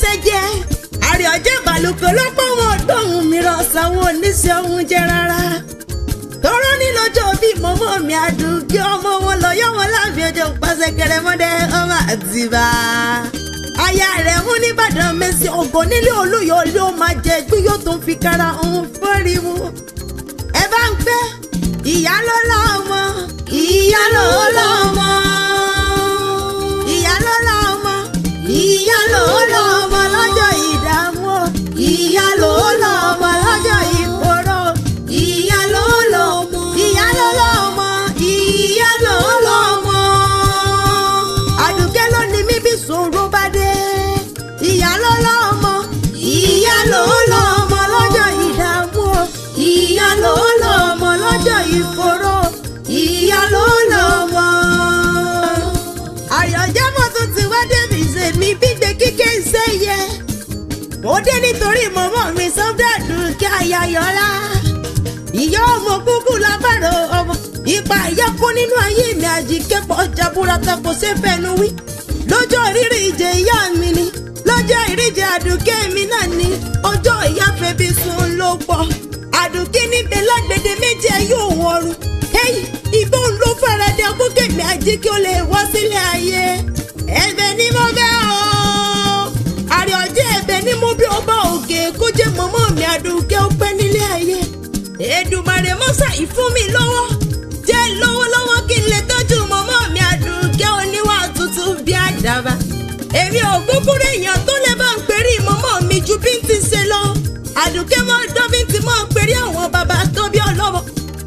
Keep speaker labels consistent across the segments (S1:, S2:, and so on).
S1: sẹ́jẹ́ àrí ọjọ́ ìbàlùkọ́ lọ́pọ̀ wọn dọ̀hún mìíràn sáwọn oníṣẹ́ ohun jẹ rárá tọ́rọ́ ní lọ́jọ́ bí mọ́mọ́ mi Àdùkẹ́ ọmọ wọn lọ yọ wọn láàbí ọjọ́ pàṣẹ kẹrẹmọdé ọmọ Àtìbà aya rẹ̀ mú nìbàdàn mẹ́sì ọ̀gọ́ nílé Olúyọ̀ ló máa jẹ gbé yóò tó ń fi kára òun fọ́rí mu ẹ bá ń pẹ́ ìyá ló lọ́mọ ìyá ló lọ́mọ ìyá ló lọ́mọ ìyá ló lọ́mọ lọ́jọ́ ìdààmú ìyá ló lọ́mọ lọ́jọ́ ìkorò ìyá ló lọ́mọ ìyá ló lọ́mọ ìyá ló lọ́mọ Àdùkẹ́ ló ní mí bí ṣòro bá dé ìyá ló lọ́mọ ìyá ló lọ́mọ lọ́jọ́ ìdààmú ìyá ló lọ́mọ lọ́jọ́ ìkorò ìyá ló lọ́mọ. Àyọ̀jẹ́ mo tún ti wá débi ṣe mi gbígbé kíké ṣe yẹ. Mo dé nítorí mọ̀mọ́ mi Sọ́dọ̀ Àdùkẹ́ Ayáyọ̀lá. Ìyá ọmọ kúkú lábàrò ọmọ. Ipa ìyá kó nínú ayé mi Àjíkẹ́ pọ̀ jaburata kò ṣe fẹnu wí. Lọ́jọ́ ìrírí ìjẹ ìyá mi ni. Lọ́jọ́ ìríjẹ Àdùkẹ́ mi náà ni. Ọjọ́ ìyá febi sùn ló pọ̀. Àdùkẹ́ níbẹ̀ lágbèdè méjì yóò wọ̀rùn. Ìbọn ló faradà kó kèmí Àjíkẹ́ ó lè wá sílé ayé. Ẹ̀bẹ̀ ni mo bẹ̀ ọ́. Àrí ọjọ́ ẹ̀bẹ̀ ni mo bí ọba òkè kó jẹ́ mọ́mọ́ mi Àdùkẹ́ ó pẹ́ nílé ayé. Èdùmàrè mọ́sà ìfún mi lọ́wọ́. Jẹ́ lọ́wọ́lọ́wọ́ kí n lè tọ́jú mọ́mọ́ mi Àdùkẹ́ oníwà tuntun bí àdàbà. Èmi ò kúkúrú èèyàn tó lè bá ń perí mọ́mọ́ mi ju bí n ti ṣe lọ. Àdùkẹ́ mọ́ dán bí n ti mọ́ perí àwọn bàbá tó bí ọlọ́mọ.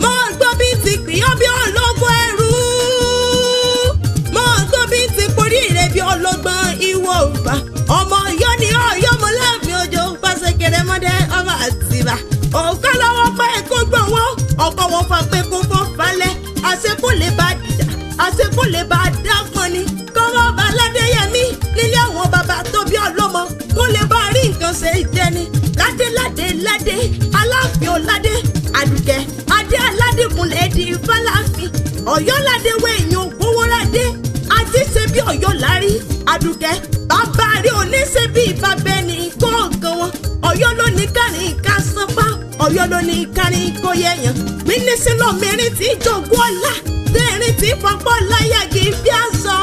S1: Mọ́ gbọ́ bí n ti pìyàn bí ọlọ́gbọ́n ẹrú. Mọ́ gbọ́ bí n ti porí rẹ̀ bí ọlọ́gbọ́n ìwọ òfà. Ọmọ Ọ̀yọ́ ni Ọ̀yọ́ mo láàfin òjò pàṣẹ kẹrẹmọdé ọmọ Àtìbà. Òkà lọ́wọ́ pé kó gbọ̀wọ́ ọkọ̀ wọn fà pé kó fọ́ falẹ̀. Àṣẹ kò lè bá dìjà àṣẹ kò lè bá dápọn ni. Kọ́mọ́ bá Ládéyẹmí nílé àwọn bàbá tó bí ọlọ́mọ kó lè bá rí nǹkan ṣe jẹni. Ládé Aláàfin Ọládé Àdùkẹ́ adé aládékùnlé di Fáláàfin Ọ̀yọ́ ládé wẹ̀yìn gbowó ládé àti ṣe bí Ọ̀yọ́ lárí Àdùkẹ́ bàbá rí oníṣe bí ìbábẹ́ni kọ̀ọ̀kan wọn Ọ̀yọ́ ló ní kárin ká sanpá Ọ̀yọ́ ló ní kárin kó yẹyàn mínísí lọ́mìnrin tí jogún ọ̀la tẹ̀rín tí fapọ̀ láyàgì bí àṣọ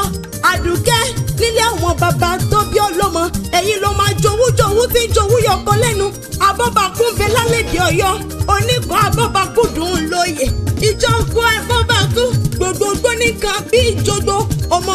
S1: Àdùkẹ́ nílé àwọn bàbá tó bí ọlọ́mọ ẹ̀yin ló máa jowú tí jowú yọkọ lẹ́nu abọ́bakú bẹ lálẹ́dẹ̀ Ọ̀yọ́ oníkan abọ́bakú dùn lóye ìjọkú abọ́bakú gbogbogbò nìkan bí ìjọgbó ọmọ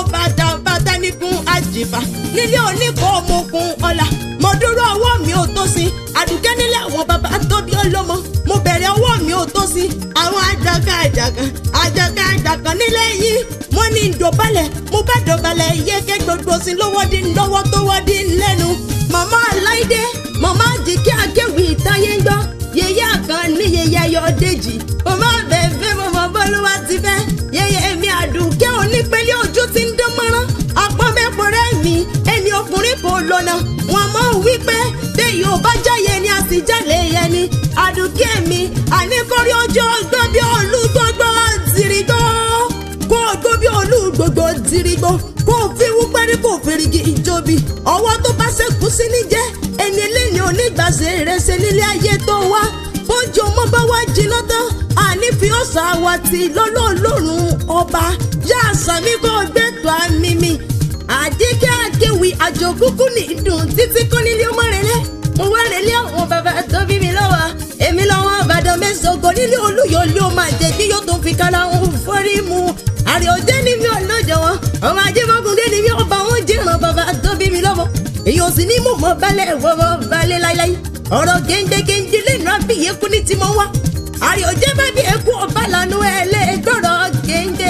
S1: bàtà nìkún àjìbá nílé oníkan ọmọkùn ọ̀la mo dúró ọwọ́ mi ò tó sí Àdùkẹ́ nílé àwọn bàbá tó bí ọlọ́mọ mo bẹ̀rẹ̀ ọwọ́ mi ò tó sí àwọn àjàkà nílé yìí wọ́n ní ìdọ̀bálẹ̀ mo bá dọ̀bálẹ̀ yẹ́kẹ́ gbogbo sí lọ́wọ́ tó wọ́ dín lẹ́nu màmá Aláìdé màmá Àjíkẹ́ akéwì ìtayé ń gbọ́ yẹyẹ àkàn ní yẹyẹ Ayọ̀dèjì màmá bẹ̀ẹ̀fẹ́ màmá Bọ́lúwa ti fẹ́ yẹyẹ mi Àdùkẹ́ onípẹ̀lẹ́ ojú ti ń dán mọ́rán apọ́nbẹ́pọ̀rẹ́ mi ẹni ọkùnrin kò lọ́nà wọn mọ̀ wípé bẹ́ẹ̀ yóò bá jáyẹ ni a sì jálè yẹ ni Àdùkẹ́ mi àníkórí ọjọ́ gbọ́ bí olúgbọ́gbọ́ tìrìgbọ́ kó gbọ́ bí olúgbọ́gbọ́ tìrìgbọ́ kó fi wúpẹ́rí kó fèrègì ìjọbi ọwọ́ tó bá ṣẹ́kù sí ní jẹ́ ẹni lẹ́ni onígbàsẹ̀ rẹ̀ ṣe nílé ayé tó wá bójú ọmọ bá wá jiná tán àní fi ọ̀sà wa ti lọ́lọ́ọ̀lọ́run ọba yá àṣàmì kó gbẹ́tọ̀ àmì mi Àjíkẹ́ akéwì àjòkúkú ní ìdùn títí kó nílé ọmọ rẹ̀ lẹ́ mo wá rẹ̀ lé àwọn bàbá tó bí mi lọ́wọ́ èmi lọ́wọ́ Ìbàdàn mẹ́sàn-án nílé Olúyọ̀ ló máa jẹ́ kí yóò tó fi kára òun fọ́rí mu àrí ọjẹ́ ní mi ọlọ́jọ́ wọn ọmọ Ajímọ́gúndé ní mi ọba wọn jẹ́ràn bàbá tó bí mi lọ́wọ́ èyí ò sì ní mú mọ́ balẹ̀ wọ́wọ́ balẹ̀ láíláí ọ̀rọ̀ géńdégéńdé lẹ́nu àbíyẹ́kú ní tí mo wá àrí ọjẹ́ bá bí ẹkú ọba lànà ẹlẹ́gbọ̀rọ̀ géńdé